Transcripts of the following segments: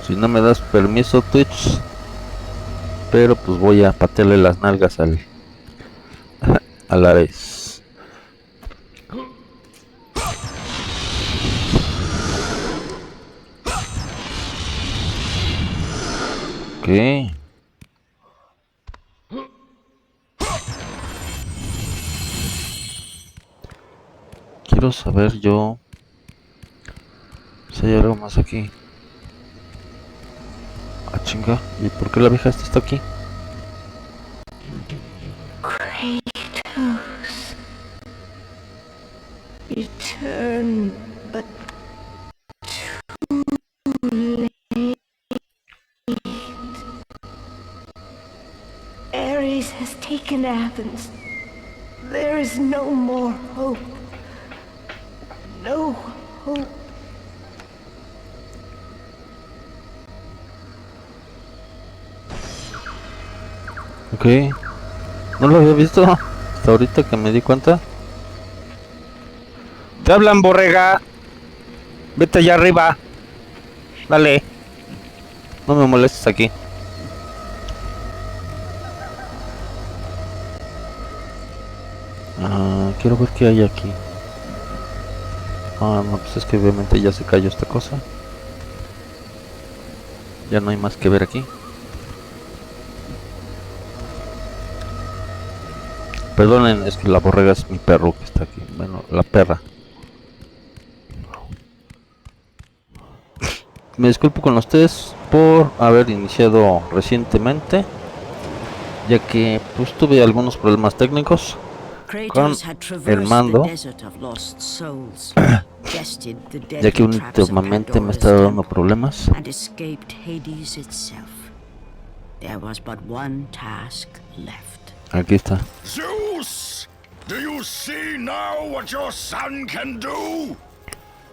Si no me das permiso, Twitch. Pero pues voy a patearle las nalgas al Ares. Ok. Quiero saber yo si hay algo más aquí. Ah, chinga. ¿Y por qué la vieja esta está aquí? Kratos, return, but too late. Ares has taken Athens. There is no more hope. No hope. Ok. No lo había visto hasta ahorita que me di cuenta. Te hablan, borrega. Vete allá arriba. Dale. No me molestes aquí. Quiero ver qué hay aquí. No, pues es que obviamente ya se cayó esta cosa. Ya no hay más que ver aquí. Perdonen, es que la borrega es mi perro que está aquí. Bueno, la perra. Me disculpo con ustedes por haber iniciado recientemente, ya que pues tuve algunos problemas técnicos con el mando, ya que últimamente me está dando problemas. Aquí está. Zeus! Do you see now what your son can do?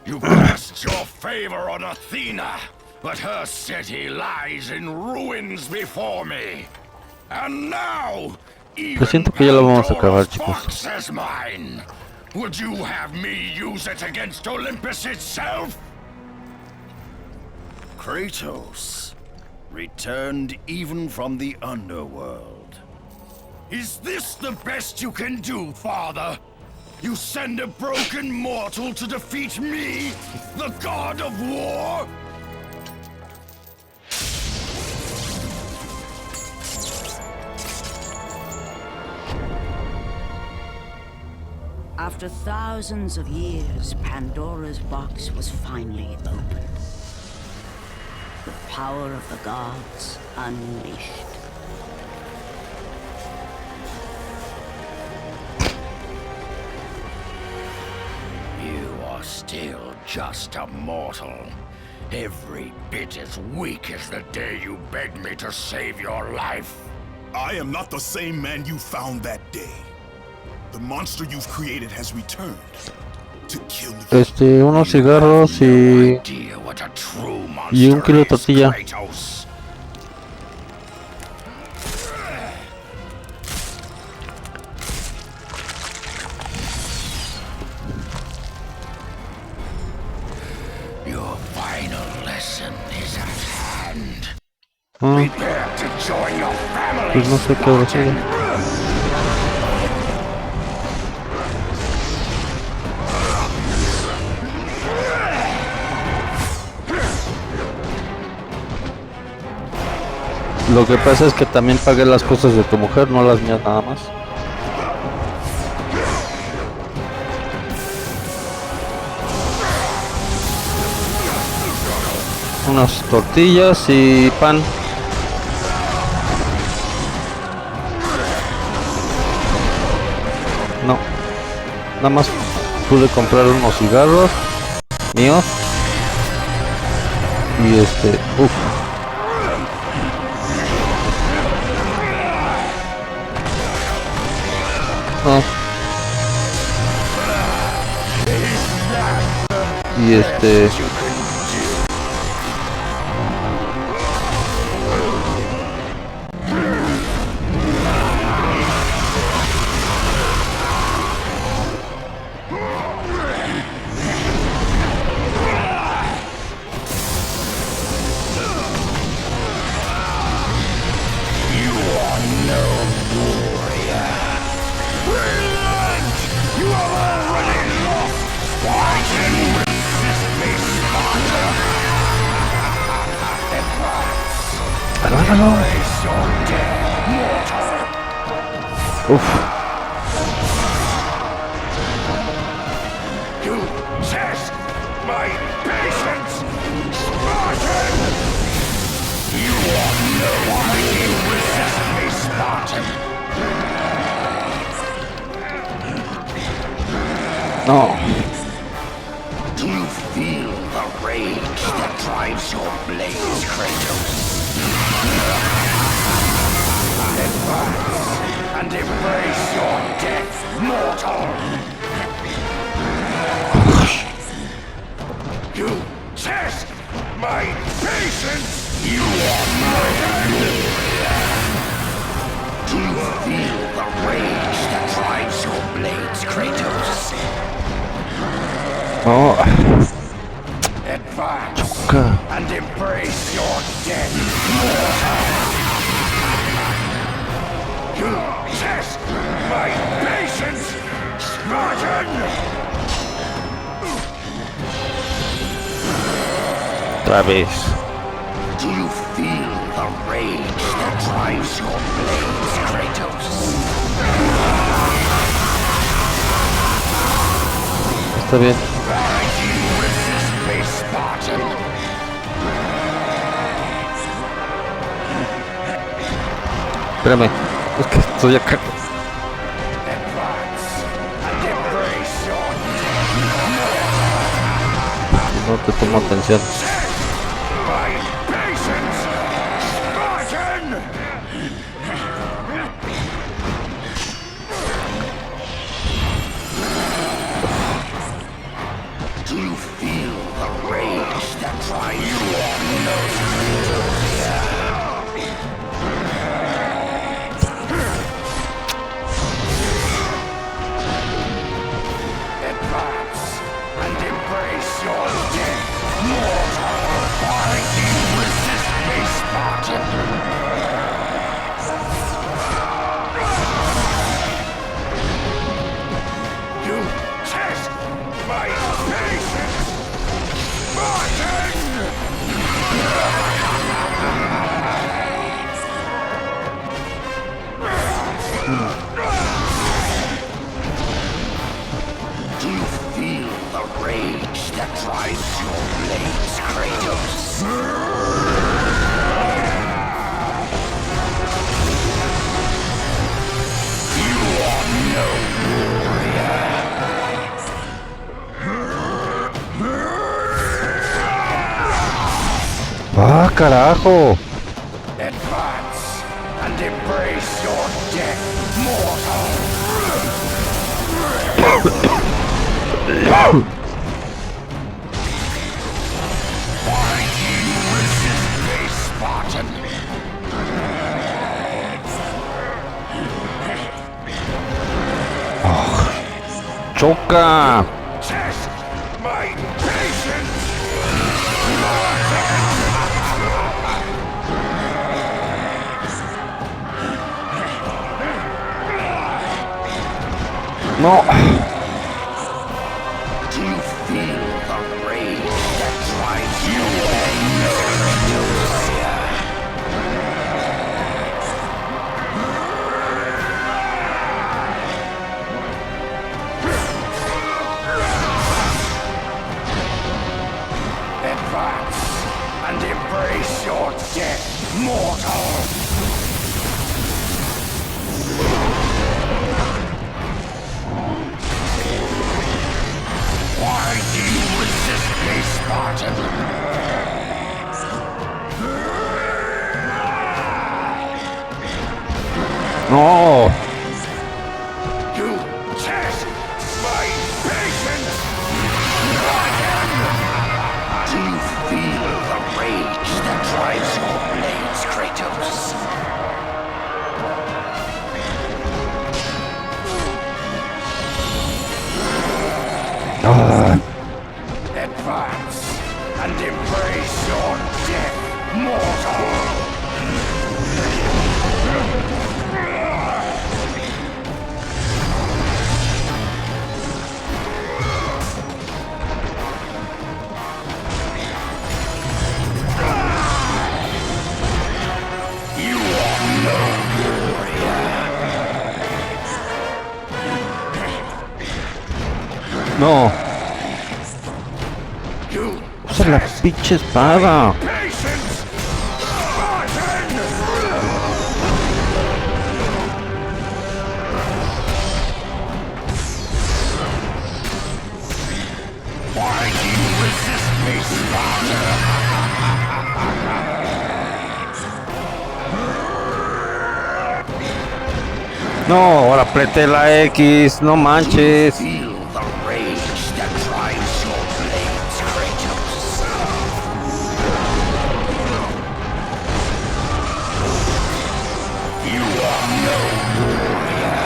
You cast your favor on Athena, but her city lies in ruins before me. And now, even siento que ya lo vamos a acabar, chicos. Fox is mine. Would you have me use it against Olympus itself? Kratos returned even from the underworld. Is this the best you can do, Father? You send a broken mortal to defeat me, the god of war? After thousands of years, Pandora's box was finally opened. The power of the gods unleashed. You are still just a mortal. Every bit as weak as the day you begged me to save your life. I am not the same man you found that day. The monster you've created has returned to kill you. Unos cigarros y un kilo de tortilla. Your final lesson is at hand. Prepare to join your family. Pues no sé qué hacer. Lo que pasa es que también pagué las cosas de tu mujer, no las mías nada más. Unas tortillas y pan. No, nada más pude comprar unos cigarros míos. Y no. Y Embrace your death, mortal. Uf. You test my patience, Spartan! You are no why you resist me, Spartan. No. Do you feel the rage that drives your blades, Kratos? Advance and embrace your death, mortal! You test my patience! You are murdered! Do you feel the rage that drives your blades, Kratos? No. Advance Choca. and embrace your death, mortal! You test my patience, Spartan! Otra vez. Do you feel the rage that drives your blades, Kratos? Está bien. Why do you resist me, Spartan? Espérame. Es que estoy acá. Advance and embrace your No te tomo atención. my patience, Spartan! Do you feel the rage that drives you on those Advance and embrace your death, mortal! Why do you resist me, Spartan? You test my patience, Spartan! Do you feel the rage that drives your blades, Kratos? You are no warrior. ¡Ah, carajo! Advance and embrace your death, mortal. Why do you resist me, Spartan? ¡Choca! Test my patience! No. Do you feel the rage that drives you away, Kratos? Advance and embrace your death, mortal! Why do you resist me, Spartan? No. You test my patience, Spartan! Do you feel the rage that drives your blades, Kratos? Ah. Advance and embrace your death, mortal! Usa la pinche espada. Patience! Why do you resist me, Sparta? No, ahora apreté la X, no manches. Feel the rage that drives your blades, Kratos. You are no warrior.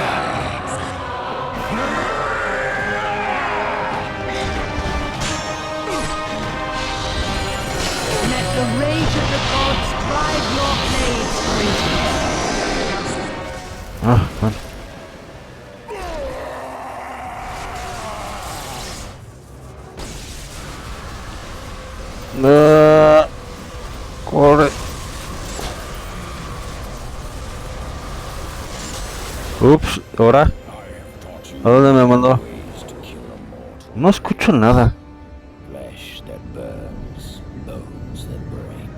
Let the rage of the gods drive your blades, Kratos. Ah, bueno. Corre. Ups, ahora. ¿A dónde me mandó? No escucho nada. Flesh that burns, bones that break.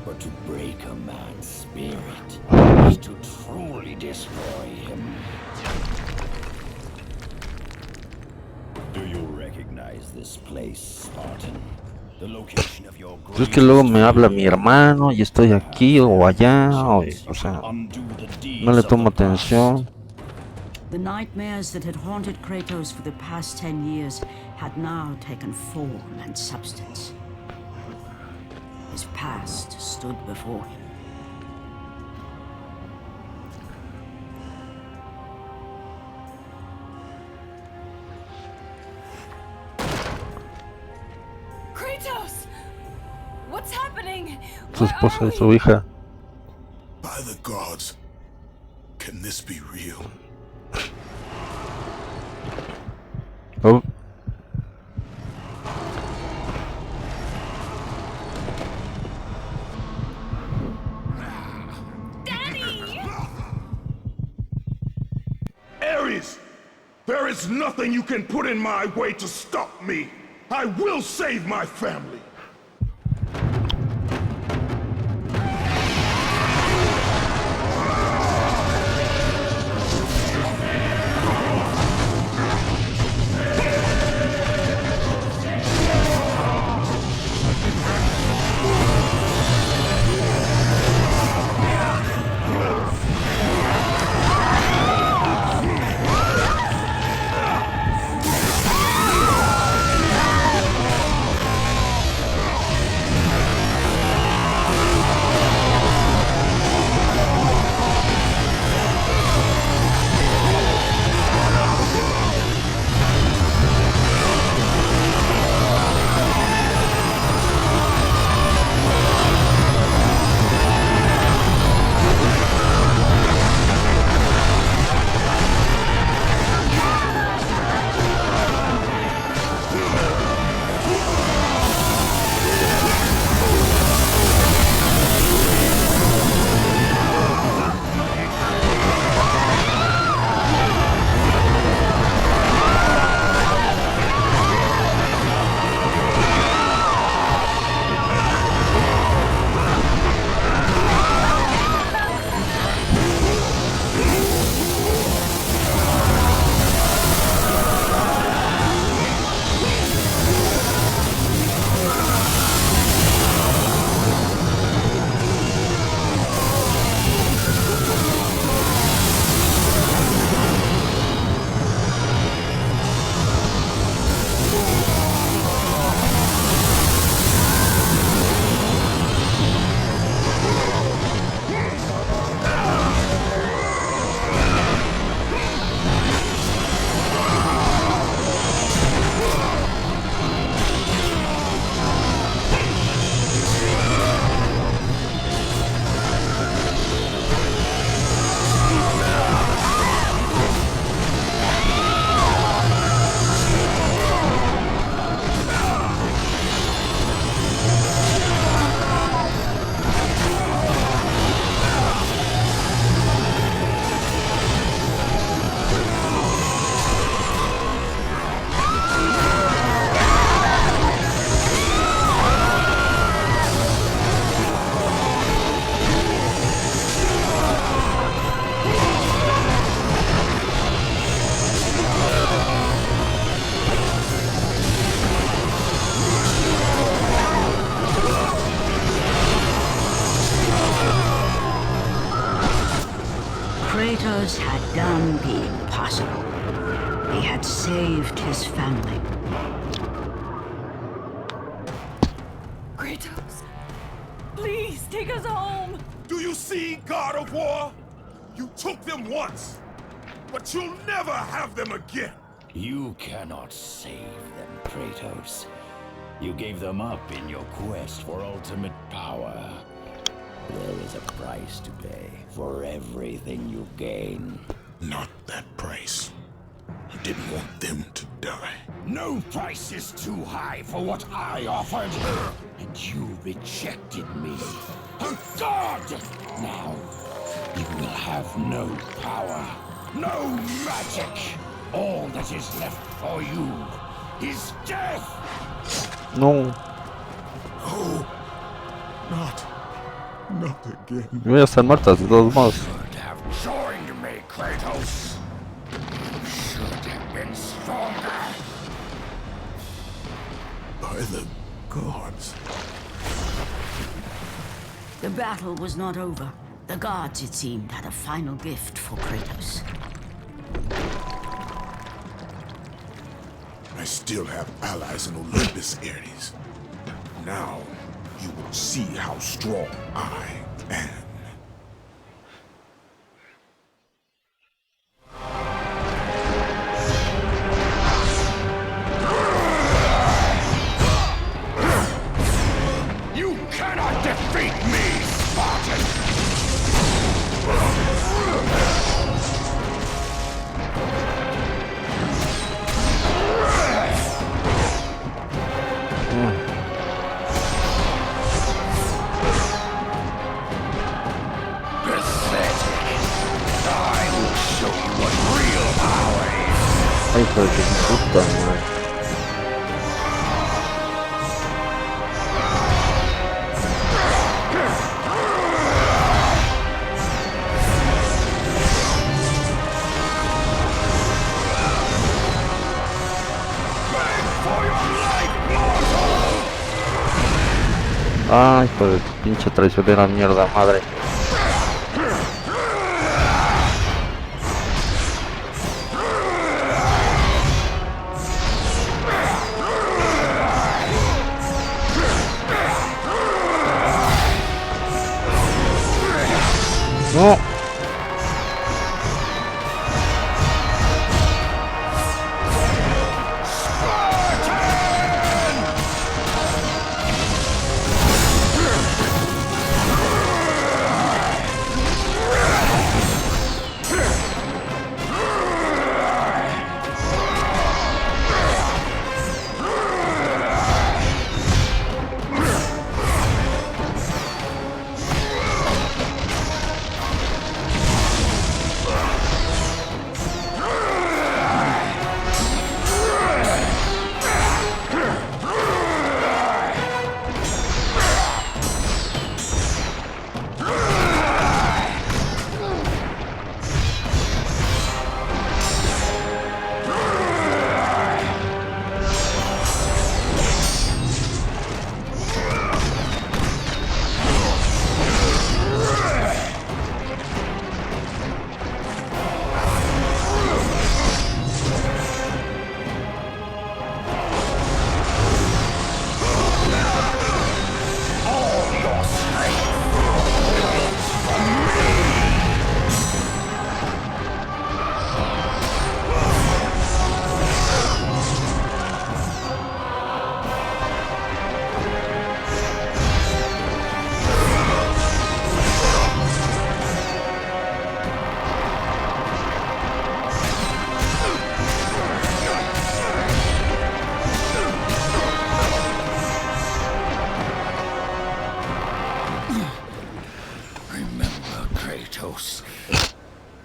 But to break a man's spirit is to truly destroy him. Do you recognize this place, Spartan? The location of your Es que luego me habla mi hermano y estoy aquí o allá, o sea, no le tomo atención. The nightmares that had haunted Kratos for the past 10 years had now taken form and substance. His past stood before him. Kratos! What's happening? Su esposa y su hija. By the gods, can this be real? Oh, Ares! There is nothing you can put in my way to stop me! I will save my family! Kratos had done the impossible. He had saved his family. Kratos, please take us home. Do you see, God of War? You took them once, but you'll never have them again. You cannot save them, Kratos. You gave them up in your quest for ultimate power. There is a price to pay for everything you gain. Not that price. I didn't want them to die. No price is too high for what I offered. And you rejected me. A god! Now, you will have no power, no magic. All that is left for you is death! No. Oh, not again. Voy a estar muertas de todos modos. Should have joined me, Kratos. You should have been stronger. By the gods. The battle was not over. The gods, it seemed, had a final gift for Kratos. I still have allies in Olympus, Ares. Now, you will see how strong I am. You cannot defeat me, Spartan! Ay, pero que puta madre. Ay, pues pinche traicionera mierda madre. No.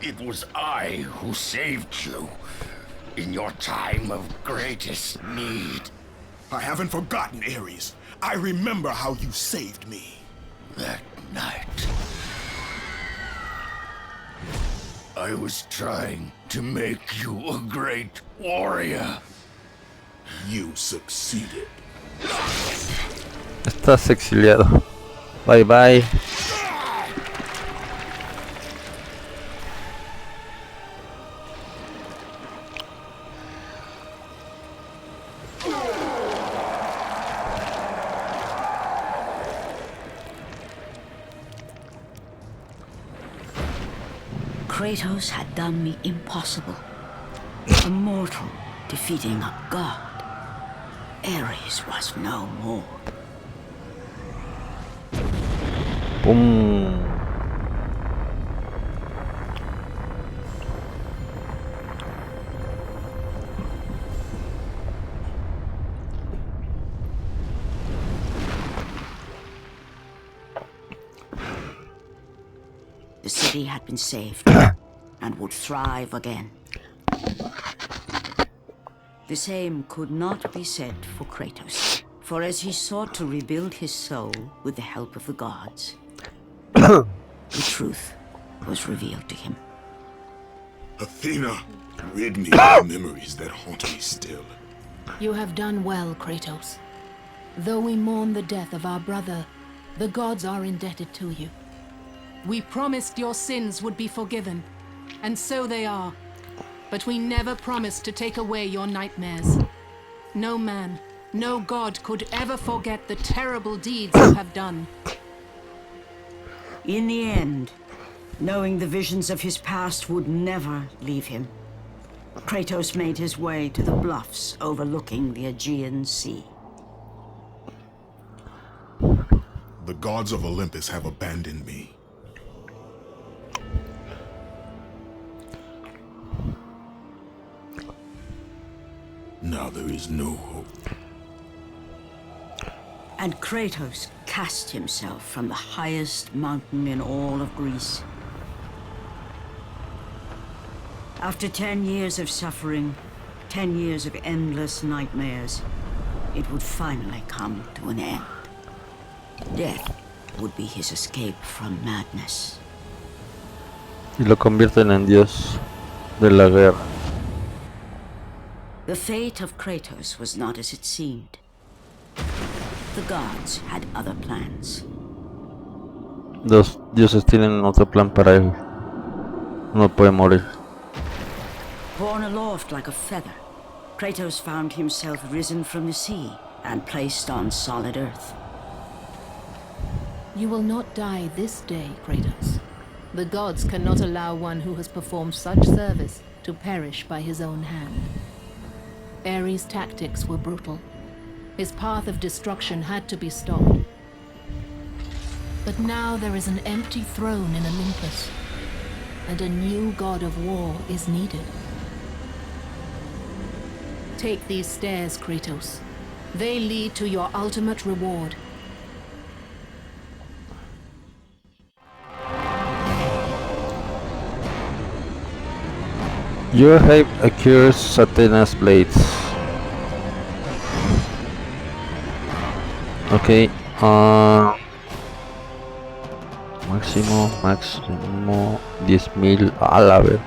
It was I who saved you in your time of greatest need. I haven't forgotten, Ares. I remember how you saved me. That night, I was trying to make you a great warrior. You succeeded. Estás exiliado. Bye bye. Kratos had done the impossible. A mortal defeating a god. Ares was no more. ¡Pum! The city had been saved and would thrive again. The same could not be said for Kratos, for as he sought to rebuild his soul with the help of the gods, the truth was revealed to him. Athena, rid me of the memories that haunt me still. You have done well, Kratos. Though we mourn the death of our brother, the gods are indebted to you. We promised your sins would be forgiven, and so they are. But we never promised to take away your nightmares. No man, no god could ever forget the terrible deeds you have done. In the end, knowing the visions of his past would never leave him, Kratos made his way to the bluffs overlooking the Aegean Sea. The gods of Olympus have abandoned me. Now there is no hope. And Kratos cast himself from the highest mountain in all of Greece. After 10 years of suffering, 10 years of endless nightmares, it would finally come to an end. Death would be his escape from madness. Y lo convierten en dios de la guerra. The fate of Kratos was not as it seemed. The gods had other plans. Los dioses tienen otro plan para él. No puede morir. Borne aloft like a feather, Kratos found himself risen from the sea and placed on solid earth. You will not die this day, Kratos. The gods cannot allow one who has performed such service to perish by his own hand. Ares' tactics were brutal. His path of destruction had to be stopped. But now there is an empty throne in Olympus, and a new god of war is needed. Take these stairs, Kratos. They lead to your ultimate reward. You have acquired Athena's blades. Okay, máximo 10,000 a la vez.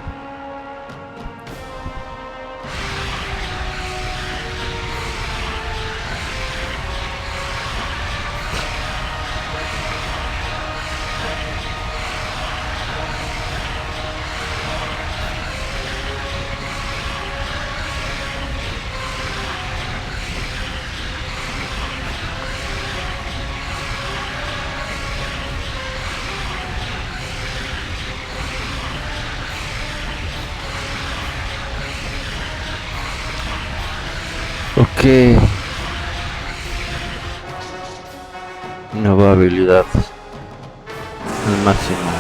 Ok. Nueva habilidad. Al máximo.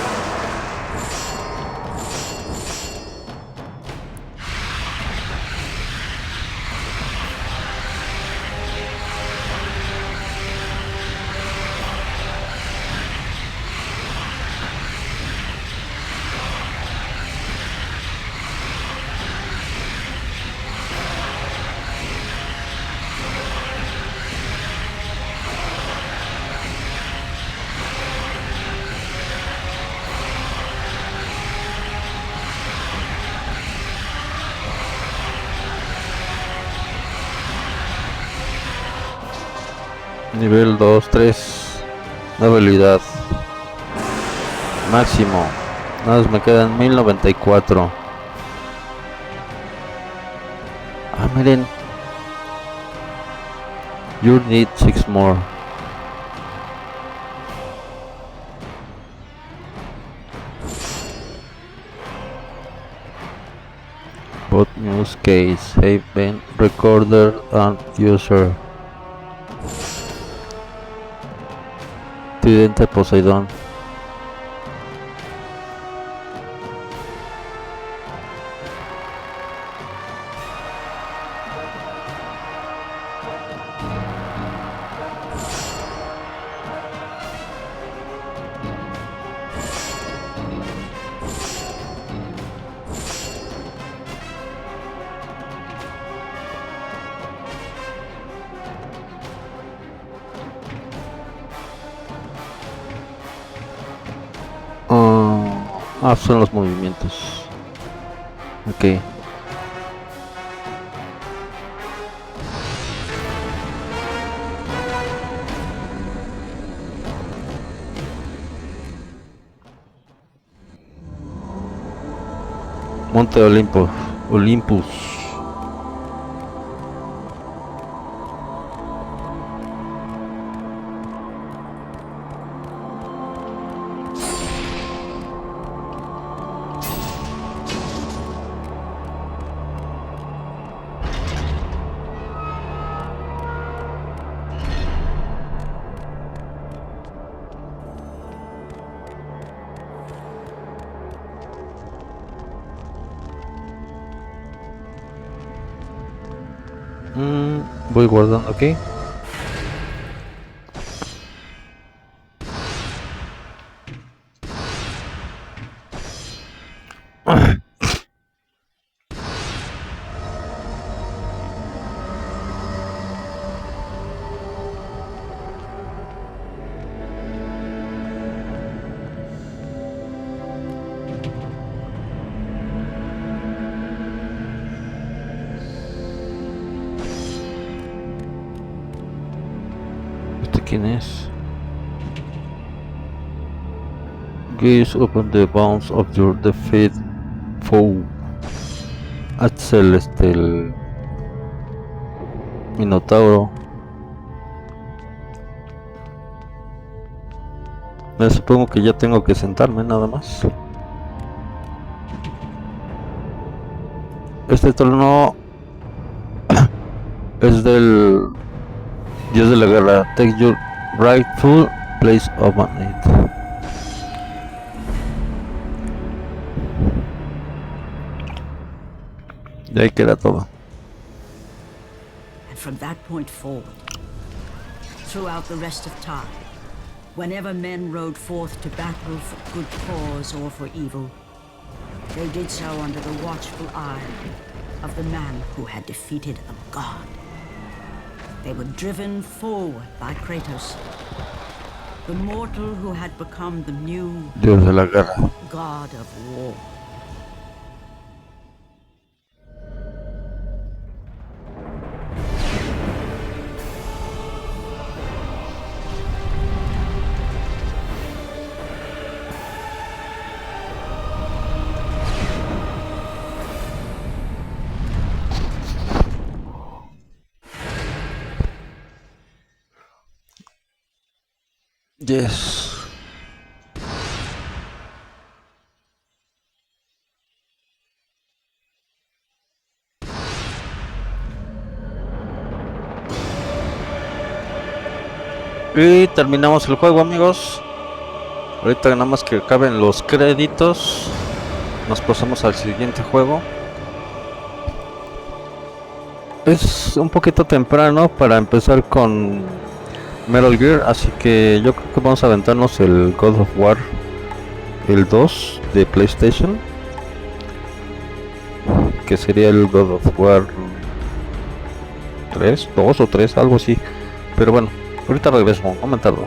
Nivel 2, 3. Nueva habilidad. Máximo. Nada más me quedan 1094. Ah, miren. You need 6 more. Both news case have been recorded and user. Tridente Poseidón. Son los movimientos. Ok. Monte Olympus. Voy guardando aquí. ¿Quién es? Gaze upon the bounds of your defeat foe. Axel, el Minotauro. Me supongo que ya tengo que sentarme nada más. Este trono es del Dios de la guerra. Take your rightful place upon it. Y ahí queda todo. And from that point forward, throughout the rest of time, whenever men rode forth to battle for good cause or for evil, they did so under the watchful eye of the man who had defeated a god. They were driven forward by Kratos, the mortal who had become the new Dios de la guerra. god of war. Yes. Y terminamos el juego, amigos. Ahorita nada más que acaben los créditos, nos pasamos al siguiente juego. Es un poquito temprano para empezar con Metal Gear, así que yo creo que vamos a aventarnos el God of War, el 2 de PlayStation, que sería el God of War 3, 2 o 3, algo así. Pero bueno, ahorita regreso, no me tardo.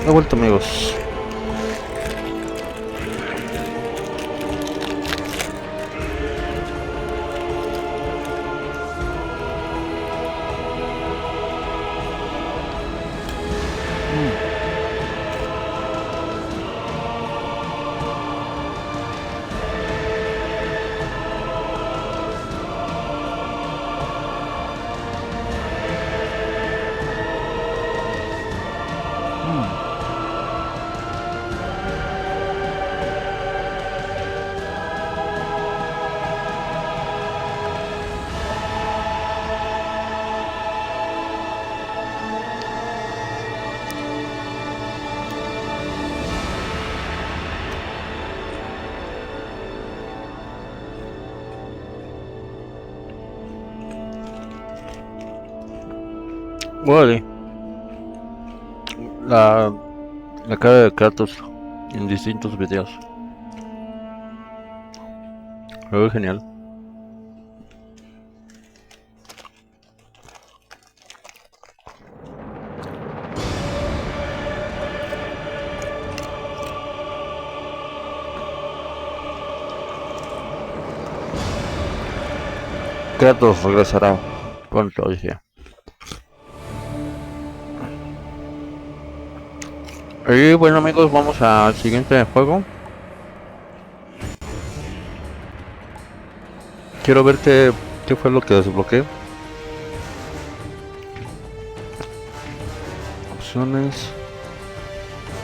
He vuelto, amigos. Vale. La cara de Kratos en distintos videos. Lo genial. Kratos regresará pronto, dije. Y bueno, amigos, vamos al siguiente juego. Quiero ver qué fue lo que desbloqueé. Opciones.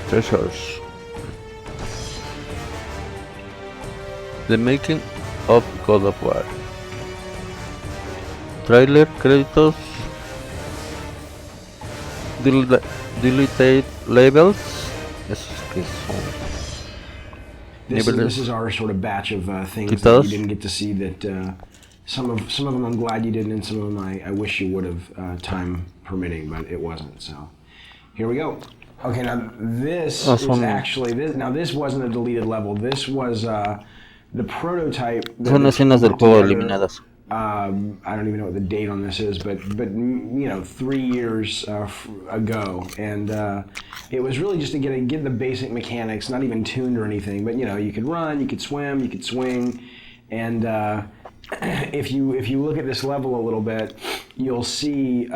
Treasures. The Making of God of War. Trailer, créditos. Deleted labels. Esos que son This is our sort of batch of things that quitados. you didn't get to see. That some of them I'm glad you didn't, and some of them I wish you would have, time permitting, but it wasn't. So here we go. Okay, now this is actually this. Now this wasn't a deleted level. This was the prototype. Son escenas del juego eliminadas. I don't even know what the date on this is, but you know, 3 years ago, and it was really just to get the basic mechanics, not even tuned or anything, but you know, you could run, you could swim, you could swing, and if you look at this level a little bit, you'll see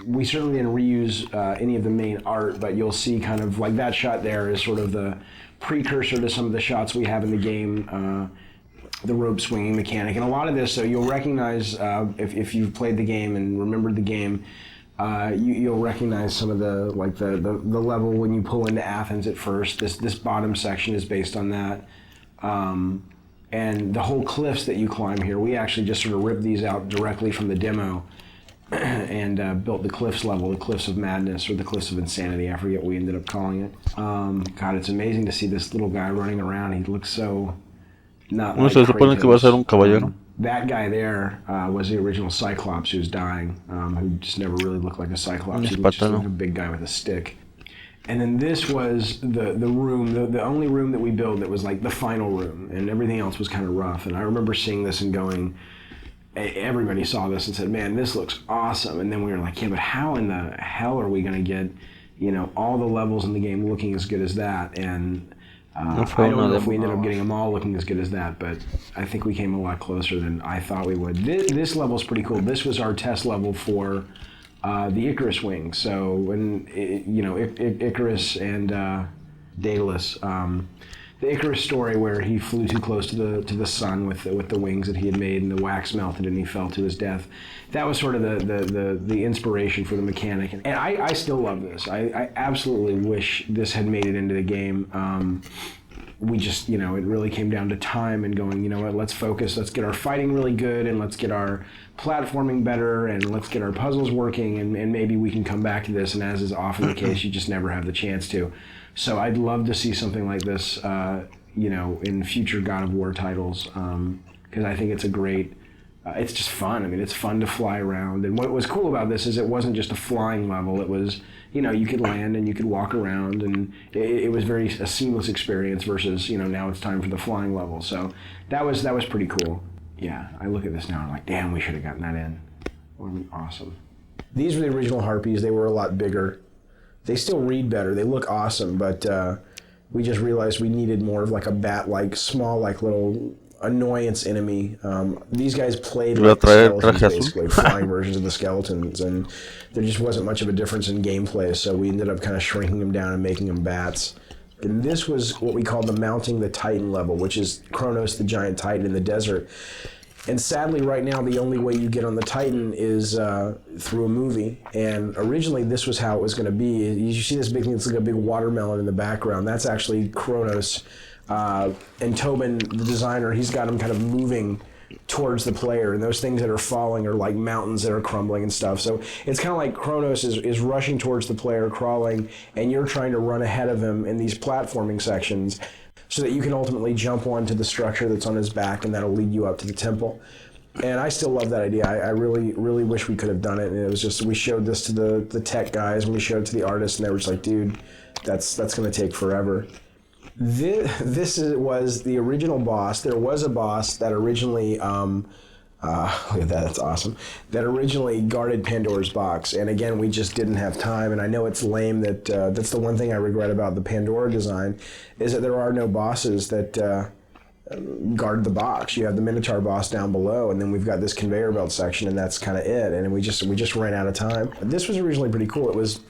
we certainly didn't reuse any of the main art, but you'll see kind of like that shot there is sort of the precursor to some of the shots we have in the game. The rope swinging mechanic, and a lot of this, so you'll recognize if you've played the game and remembered the game, you'll recognize some of the level when you pull into Athens at first. This bottom section is based on that, and the whole cliffs that you climb here, we actually just sort of ripped these out directly from the demo and built the cliffs level, the Cliffs of Madness or the Cliffs of Insanity. I forget what we ended up calling it. God, it's amazing to see this little guy running around. He looks so. No se supone que va a ser un caballero. That guy there was the original Cyclops who's dying, who just never really looked like a Cyclops. He looked just like a big guy with a stick. And then this was the room, the only room that we built that was like the final room, and everything else was kind of rough. And I remember seeing this and going, everybody saw this and said, man, this looks awesome. And then we were like, yeah, but how in the hell are we going to get, you know, all the levels in the game looking as good as that? And I don't know if we ended up getting them all looking as good as that, but I think we came a lot closer than I thought we would. This level is pretty cool. This was our test level for the Icarus wing. So when Icarus and Daedalus, the Icarus story where he flew too close to the sun with the wings that he had made, and the wax melted and he fell to his death. That was sort of the inspiration for the mechanic, and I still love this. I absolutely wish this had made it into the game. We just, it really came down to time and going, you know what, let's focus, let's get our fighting really good, and let's get our platforming better, and let's get our puzzles working, and maybe we can come back to this, and as is often the case, you just never have the chance to. So I'd love to see something like this, in future God of War titles, because I think it's a great, it's just fun. I mean, it's fun to fly around, and what was cool about this is it wasn't just a flying level, it was, you could land and you could walk around, and it was a seamless experience versus, now it's time for the flying level. So that was pretty cool. Yeah, I look at this now and I'm like, damn, we should have gotten that in. It would have been awesome. These were the original Harpies. They were a lot bigger. They still read better. They look awesome, but we just realized we needed more of like a bat-like, small, like little annoyance enemy. These guys played like the skeletons, basically, flying versions of the skeletons, and there just wasn't much of a difference in gameplay, so we ended up kind of shrinking them down and making them bats. And this was what we call the Mounting the Titan level, which is Kronos the giant titan in the desert. And sadly, right now, the only way you get on the Titan is through a movie. And originally, this was how it was going to be. You see this big thing, it's like a big watermelon in the background. That's actually Kronos. And Tobin, the designer, he's got him kind of moving towards the player. And those things that are falling are like mountains that are crumbling and stuff. So it's kind of like Kronos is rushing towards the player, crawling, and you're trying to run ahead of him in these platforming sections, so that you can ultimately jump onto the structure that's on his back, and that'll lead you up to the temple. And I still love that idea. I really, really wish we could have done it. And it was just, we showed this to the tech guys, and we showed it to the artists, and they were just like, dude, that's going to take forever. This was the original boss. There was a boss that originally, look at that, that's awesome, that originally guarded Pandora's box. And again, we just didn't have time. And I know it's lame that that's the one thing I regret about the Pandora design, is that there are no bosses that guard the box. You have the Minotaur boss down below, and then we've got this conveyor belt section, and that's kind of it. And we just ran out of time. This was originally pretty cool. It was,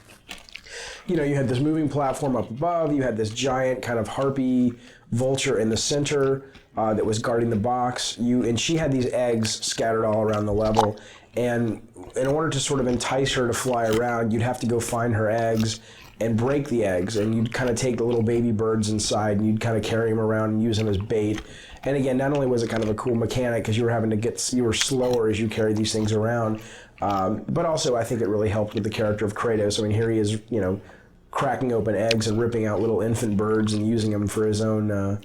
you know, you had this moving platform up above, you had this giant kind of harpy vulture in the center that was guarding the box. And she had these eggs scattered all around the level. And in order to sort of entice her to fly around, you'd have to go find her eggs and break the eggs. And you'd kind of take the little baby birds inside, and you'd kind of carry them around and use them as bait. And again, not only was it kind of a cool mechanic, because you were slower as you carried these things around, but also I think it really helped with the character of Kratos. I mean, here he is, you know, cracking open eggs and ripping out little infant birds and using them for his own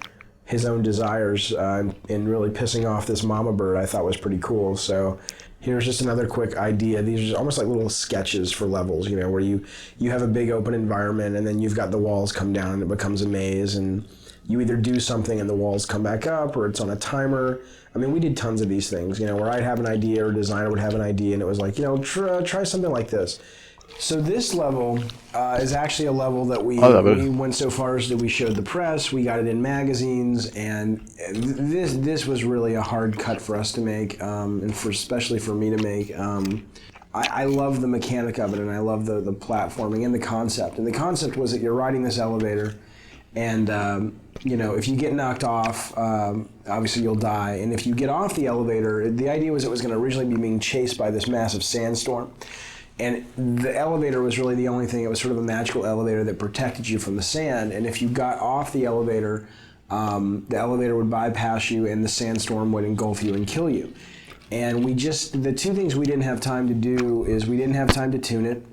desires, and really pissing off this mama bird. I thought was pretty cool. So here's just another quick idea. These are almost like little sketches for levels, you know, where you have a big open environment, and then you've got the walls come down and it becomes a maze, and you either do something and the walls come back up, or it's on a timer. I mean, we did tons of these things, you know, where I'd have an idea, or a designer would have an idea, and it was like, you know, try something like this. So this level is actually a level that we went so far as that we showed the press, we got it in magazines, and this was really a hard cut for us to make, and especially for me to make. I love the mechanic of it, and I love the platforming and the concept. And the concept was that you're riding this elevator, and you know, if you get knocked off, obviously you'll die. And if you get off the elevator, the idea was it was going to originally be being chased by this massive sandstorm. And the elevator was really the only thing. It was sort of a magical elevator that protected you from the sand. And if you got off the elevator would bypass you, and the sandstorm would engulf you and kill you. And the two things we didn't have time to do is we didn't have time to tune it,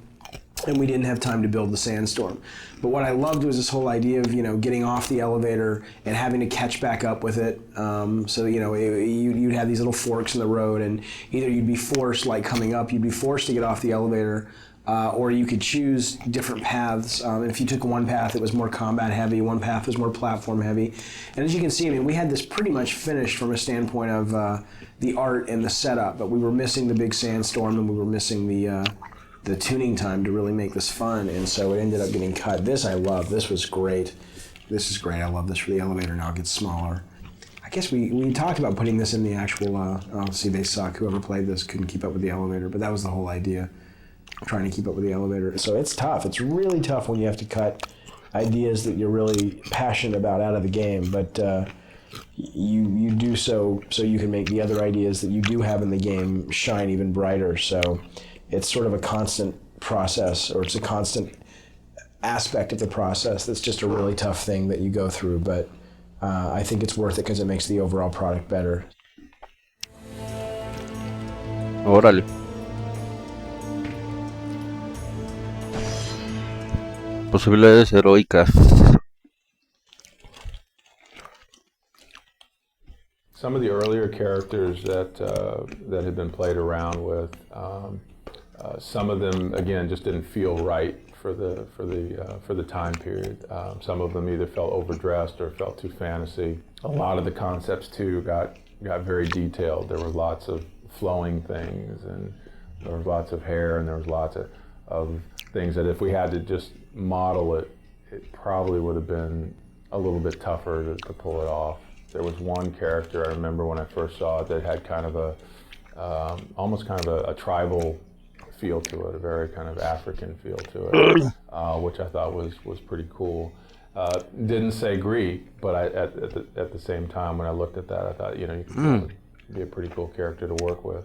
and we didn't have time to build the sandstorm. But what I loved was this whole idea of, you know, getting off the elevator and having to catch back up with it. So, you know, you'd have these little forks in the road, and either you'd be forced, like coming up, you'd be forced to get off the elevator, or you could choose different paths. And if you took one path, it was more combat heavy, one path was more platform heavy. And as you can see, I mean, we had this pretty much finished from a standpoint of the art and the setup, but we were missing the big sandstorm, and we were missing the tuning time to really make this fun, and so it ended up getting cut. This I love. This was great. This is great. I love this for the elevator. Now it gets smaller. I guess we talked about putting this in the actual, see, they suck. Whoever played this couldn't keep up with the elevator, but that was the whole idea, trying to keep up with the elevator. So it's tough. It's really tough when you have to cut ideas that you're really passionate about out of the game, but you do so you can make the other ideas that you do have in the game shine even brighter. So it's sort of a constant process, or it's a constant aspect of the process that's just a really tough thing that you go through, but I think it's worth it because it makes the overall product better. Órale. Posibilidades heroicas. Some of the earlier characters that had been played around with, some of them again just didn't feel right for the time period. Some of them either felt overdressed or felt too fantasy. A lot of the concepts too got very detailed. There was lots of flowing things, and there was lots of hair, and there was lots of things that if we had to just model it, it probably would have been a little bit tougher to pull it off. There was one character I remember when I first saw it that had kind of a, almost kind of a tribal feel to it, a very kind of African feel to it, which I thought was pretty cool. Didn't say Greek, but at the same time when I looked at that, I thought, you know, you could be a pretty cool character to work with.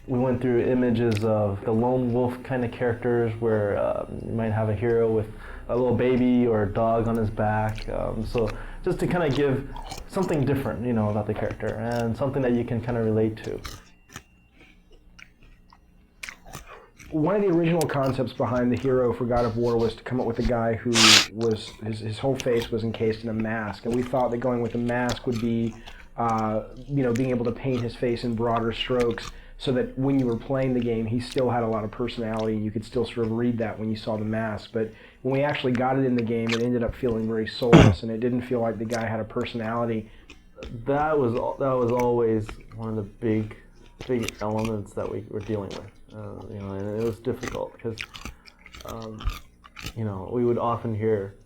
We went through images of the lone wolf kind of characters where you might have a hero with a little baby or a dog on his back. So just to kind of give something different, you know, about the character and something that you can kind of relate to. One of the original concepts behind the hero for God of War was to come up with a guy who was, his whole face was encased in a mask, and we thought that going with a mask would be, you know, being able to paint his face in broader strokes so that when you were playing the game, he still had a lot of personality. You could still sort of read that when you saw the mask, but when we actually got it in the game, it ended up feeling very soulless, and it didn't feel like the guy had a personality. That was always one of the big elements that we were dealing with. You know, and it was difficult because, you know, we would often hear,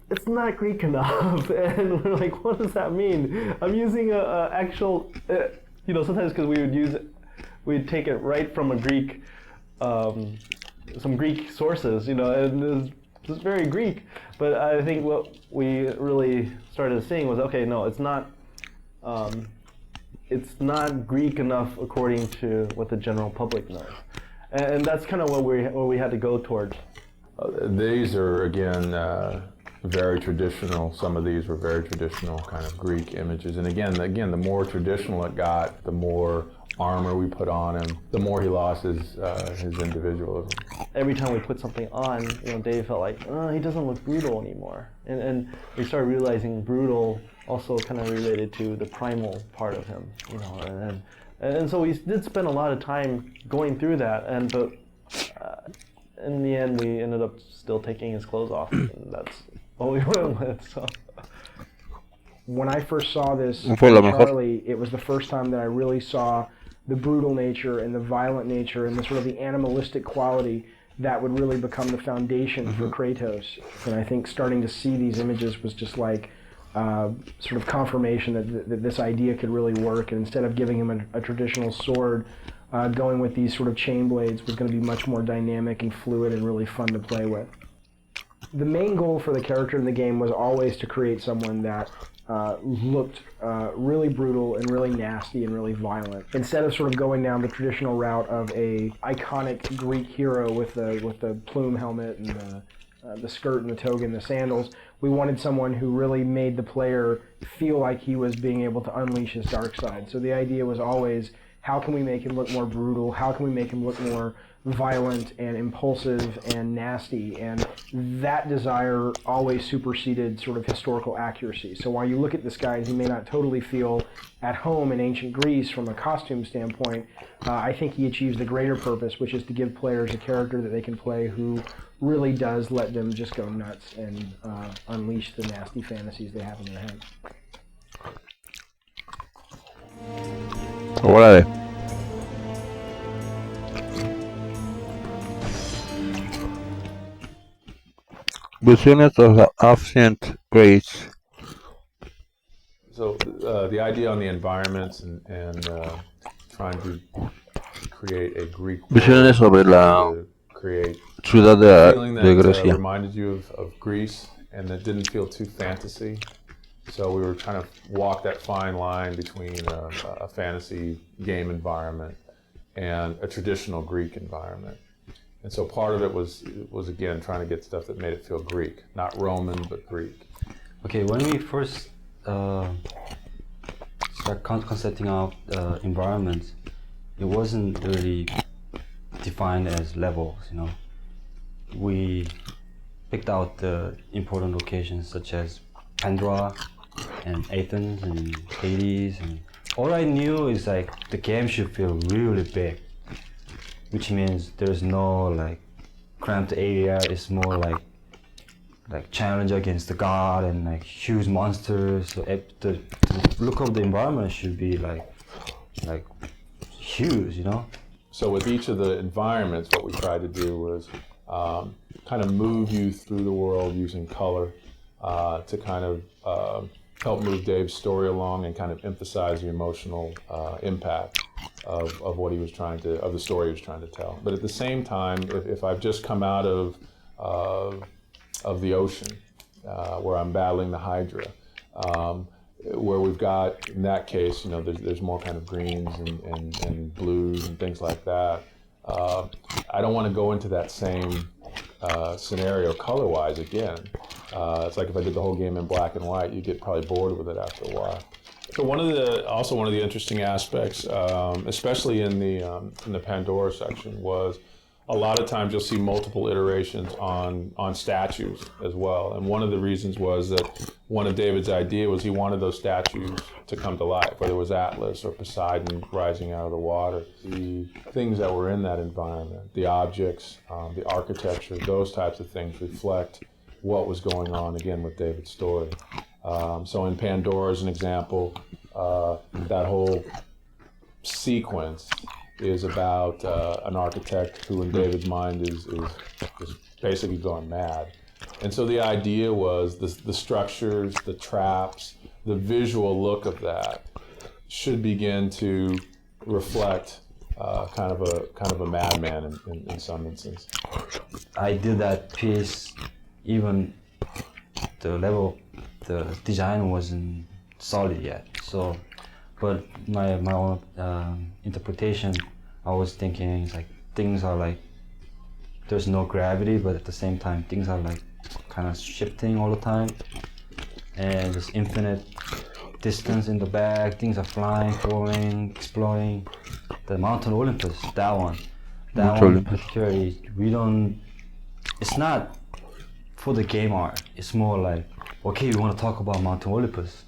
"It's not Greek enough," and we're like, "What does that mean?" I'm using a actual, you know, sometimes because we'd take it right from a Greek, some Greek sources, you know, and it's very Greek. But I think what we really started seeing was, okay, no, it's not. It's not Greek enough according to what the general public knows, and that's kind of what we had to go towards. These are again very traditional. Some of these were very traditional kind of Greek images, and again, the more traditional it got, the more armor we put on him, the more he lost his individualism. Every time we put something on, you know, Dave felt like, oh, he doesn't look brutal anymore, and we started realizing brutal also kind of related to the primal part of him, you know, and so we did spend a lot of time going through that, but in the end we ended up still taking his clothes off, and that's what we went with. So when I first saw this Charlie, it was the first time that I really saw the brutal nature and the violent nature and the sort of the animalistic quality that would really become the foundation for Kratos. And I think starting to see these images was just like sort of confirmation that this idea could really work, and instead of giving him a traditional sword, going with these sort of chain blades was going to be much more dynamic and fluid and really fun to play with. The main goal for the character in the game was always to create someone that looked really brutal and really nasty and really violent. Instead of sort of going down the traditional route of a iconic Greek hero with the plume helmet and the skirt and the toga and the sandals, we wanted someone who really made the player feel like he was being able to unleash his dark side. So the idea was always, how can we make him look more brutal? How can we make him look more violent and impulsive and nasty? And that desire always superseded sort of historical accuracy. So while you look at this guy and he may not totally feel at home in ancient Greece from a costume standpoint, I think he achieves the greater purpose, which is to give players a character that they can play who really does let them just go nuts and unleash the nasty fantasies they have in their head. Órale. Visiones of the ancient Greece. So the idea on the environments and trying to create a Greek Visiones sobre la ciudad de Grecia. Reminded you of Greece, and that didn't feel too fantasy. So we were trying to walk that fine line between a fantasy game environment and a traditional Greek environment. And so part of it was again trying to get stuff that made it feel Greek, not Roman, but Greek. Okay, when we first start concepting out environments, it wasn't really defined as levels, you know. We picked out the important locations such as Pandora and Athens and Hades, and all I knew is like the game should feel really big, which means there's no like cramped area. It's more like challenge against the god and like huge monsters. So the look of the environment should be like huge, you know. So with each of the environments, what we tried to do was kind of move you through the world using color to kind of help move Dave's story along and kind of emphasize the emotional impact of what he was trying to, of the story he was trying to tell. But at the same time, if I've just come out of the ocean, where I'm battling the Hydra, where we've got, in that case, you know, there's more kind of greens and blues and things like that. I don't want to go into that same scenario color-wise again. It's like if I did the whole game in black and white, you get probably bored with it after a while. So one of the interesting aspects, especially in the Pandora section, was a lot of times you'll see multiple iterations on statues as well. And one of the reasons was that one of David's idea was he wanted those statues to come to life, whether it was Atlas or Poseidon rising out of the water. The things that were in that environment, the objects, the architecture, those types of things reflect what was going on, again, with David's story. So in Pandora, as an example, that whole sequence is about an architect who, in David's mind, is basically going mad. And so the idea was the structures, the traps, the visual look of that should begin to reflect kind of a madman in some instance. I did that piece, even the design wasn't solid yet. So, but my own interpretation, I was thinking like things are like there's no gravity, but at the same time things are like kind of shifting all the time, and there's infinite distance in the back. Things are flying, falling, exploding. The Mountain Olympus, that one particularly, it's not for the game art. It's more like, okay, we want to talk about Mountain Olympus,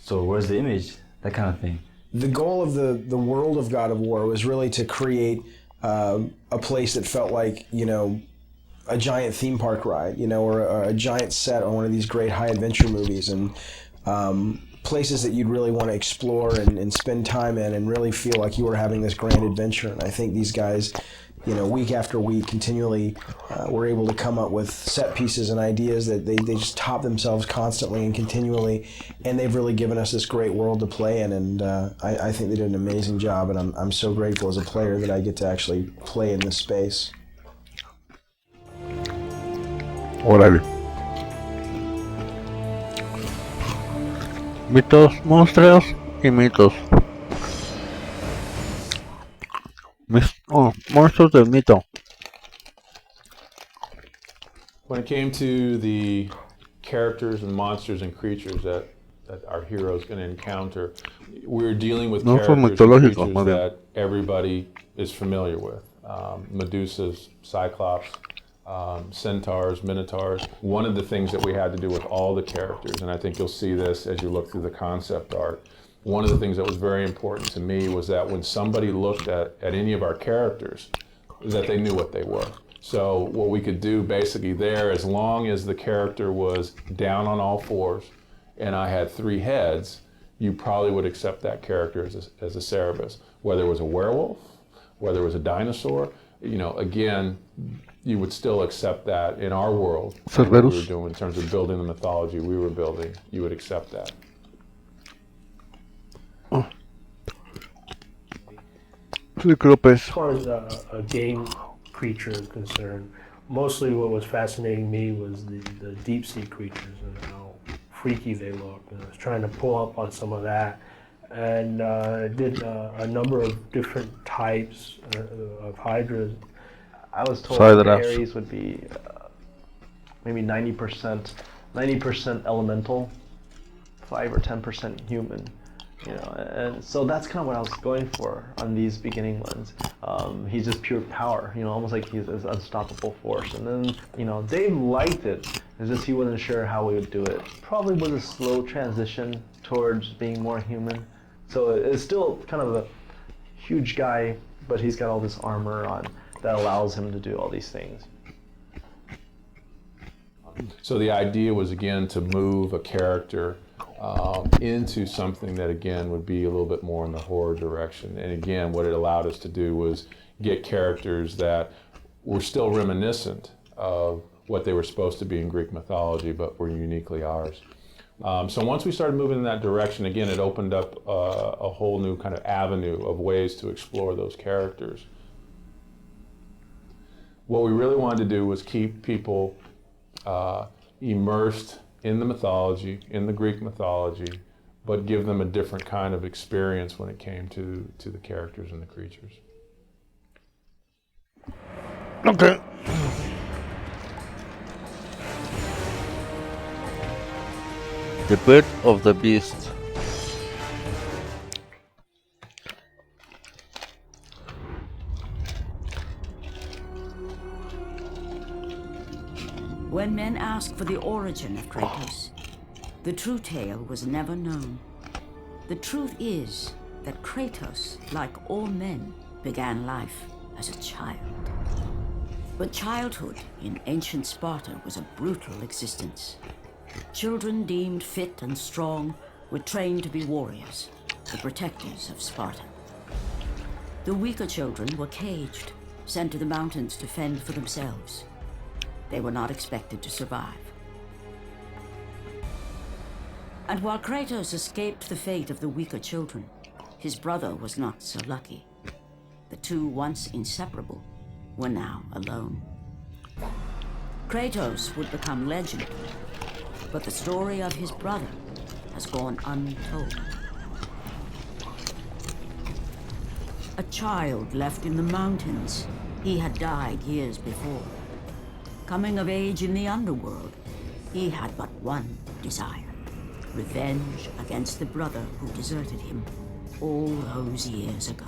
so where's the image? That kind of thing. The goal of the world of God of War was really to create a place that felt like, you know, a giant theme park ride, you know, or a giant set on one of these great high adventure movies, and places that you'd really want to explore and spend time in and really feel like you were having this grand adventure. And I think these guys, you know, week after week, continually were able to come up with set pieces and ideas that they just top themselves constantly and continually, and they've really given us this great world to play in, and I think they did an amazing job, and I'm so grateful as a player that I get to actually play in this space. Órale. Mitos, monstruos y mitos. Monstruos del mito. When it came to the characters and monsters and creatures that our hero is going to encounter, we're dealing with characters and creatures that everybody is familiar with. Medusas, Cyclops, centaurs, minotaurs. One of the things that we had to do with all the characters, and I think you'll see this as you look through the concept art, one of the things that was very important to me was that when somebody looked at any of our characters, that they knew what they were. So what we could do basically there, as long as the character was down on all fours and I had 3 heads, you probably would accept that character as a Cerberus. Whether it was a werewolf, whether it was a dinosaur, you know, again, you would still accept that in our world. What we were doing in terms of building the mythology we were building, you would accept that. As far as a game creature is concerned, mostly what was fascinating me was the deep sea creatures and how freaky they look. And I was trying to pull up on some of that, and did a number of different types of hydras. I was told that Ares would be maybe 90% elemental, 5 or 10% human. You know, and so that's kind of what I was going for on these beginning ones. He's just pure power, you know, almost like he's an unstoppable force. And then, you know, Dave liked it. It's just he wasn't sure how we would do it. Probably was a slow transition towards being more human. So it's still kind of a huge guy, but he's got all this armor on that allows him to do all these things. So the idea was, again, to move a character into something that, again, would be a little bit more in the horror direction. And again, what it allowed us to do was get characters that were still reminiscent of what they were supposed to be in Greek mythology, but were uniquely ours. So once we started moving in that direction, again, it opened up a whole new kind of avenue of ways to explore those characters. What we really wanted to do was keep people immersed in the mythology, in the Greek mythology, but give them a different kind of experience when it came to the characters and the creatures. Okay. The Birth of the Beast. When men ask for the origin of Kratos, the true tale was never known. The truth is that Kratos, like all men, began life as a child. But childhood in ancient Sparta was a brutal existence. Children deemed fit and strong were trained to be warriors, the protectors of Sparta. The weaker children were caged, sent to the mountains to fend for themselves. They were not expected to survive. And while Kratos escaped the fate of the weaker children, his brother was not so lucky. The two, once inseparable, were now alone. Kratos would become legend, but the story of his brother has gone untold. A child left in the mountains, he had died years before. Coming of age in the underworld, he had but one desire: revenge against the brother who deserted him all those years ago.